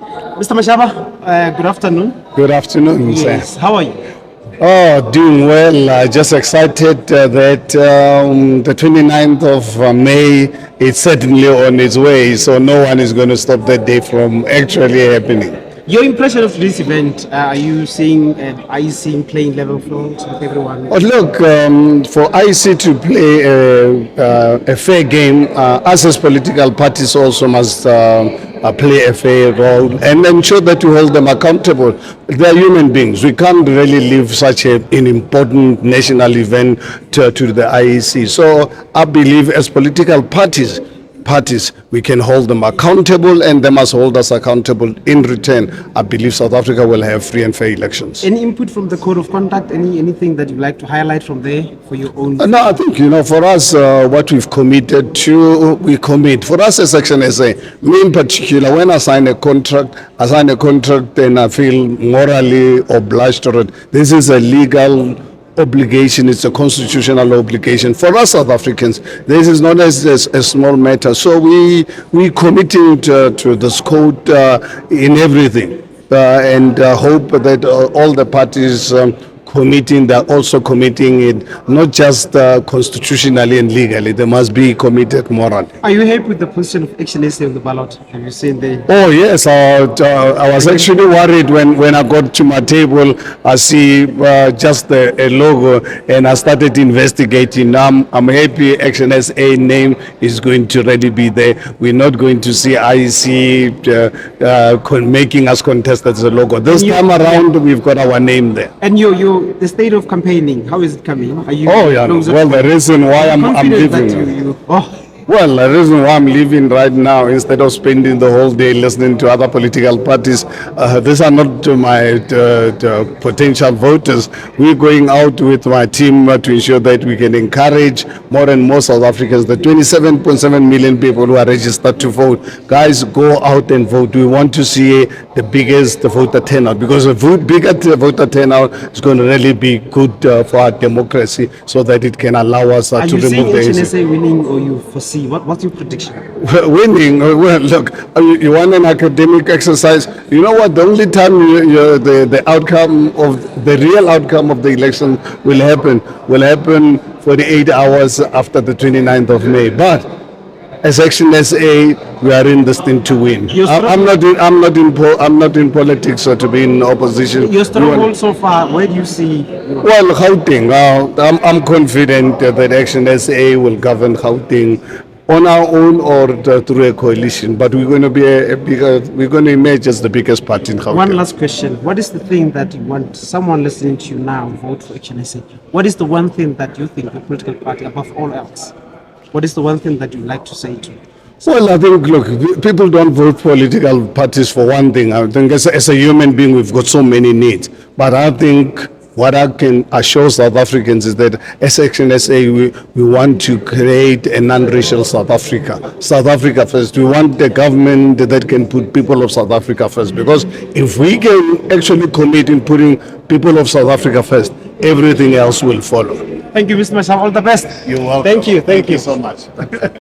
Mr. Mashaba, good afternoon. Good afternoon, Yes, sir. how are you? Oh, doing well. Just excited that the 29th of May is certainly on its way, so no one is going to stop that day from actually happening. Your impression of this event, are you seeing playing level field with everyone? But look, for IC to play a fair game, us as political parties also must play a fair role and ensure that we hold them accountable. They are human beings. We can't really leave such an important national event to the IEC. So I believe as political parties, we can hold them accountable and they must hold us accountable in return. I believe South Africa will have free and fair elections. Any input from the code of conduct? Anything that you'd like to highlight from there for your own? No, I think, for us, what we've committed to, we commit. For us as Action SA, me in particular, when I sign a contract and I feel morally obliged to it. This is a legal obligation, it's a constitutional obligation for us South Africans. This is not as a small matter, so we committing to this code in everything, and hope that all the parties they're also committing it not just constitutionally and legally. They must be committed morally. Are you happy with the position of Action SA on the ballot? Have you seen the? Oh yes, I was actually worried when I got to my table. I see just a logo, and I started investigating. I'm happy Action SA name is going to really be there. We're not going to see IEC making us contest as a logo. This time around, we've got our name there. And the state of campaigning, how is it coming? Are you? Oh yeah. Well, the reason why I'm leaving. Well, the reason why I'm leaving right now, instead of spending the whole day listening to other political parties, these are not my potential voters. We're going out with my team to ensure that we can encourage more and more South Africans, the 27.7 million people who are registered to vote. Guys, go out and vote. We want to see the biggest voter turnout, because a bigger voter turnout is going to really be good for our democracy, so that it can allow us to remove the... Are you seeing HNSA winning, or you foresee? What's your prediction? Winning? Well, look, you want an academic exercise. You know what? The only time the real outcome of the election will happen 48 hours after the 29th of May. But as Action SA, we are in this thing to win. I'm not in politics or to be in opposition. Your stronghold so far, where do you see? Well, Gauteng, I'm confident that Action SA will govern Gauteng on our own or through a coalition. But we're going to be we're going to emerge as the biggest party in Gauteng. One last question: what is the thing that you want someone listening to you now vote for Action SA? What is the one thing that you think the political party above all else? What is the one thing that you'd like to say to? Well, I think, look, people don't vote political parties for one thing. I think as a human being, we've got so many needs. But I think what I can assure South Africans is that as Action SA, we want to create a non-racial South Africa. South Africa first. We want the government that can put people of South Africa first. Because if we can actually commit in putting people of South Africa first, everything else will follow. Thank you, Mr. Mashaba. All the best. You're welcome. Thank you. Thank you so much.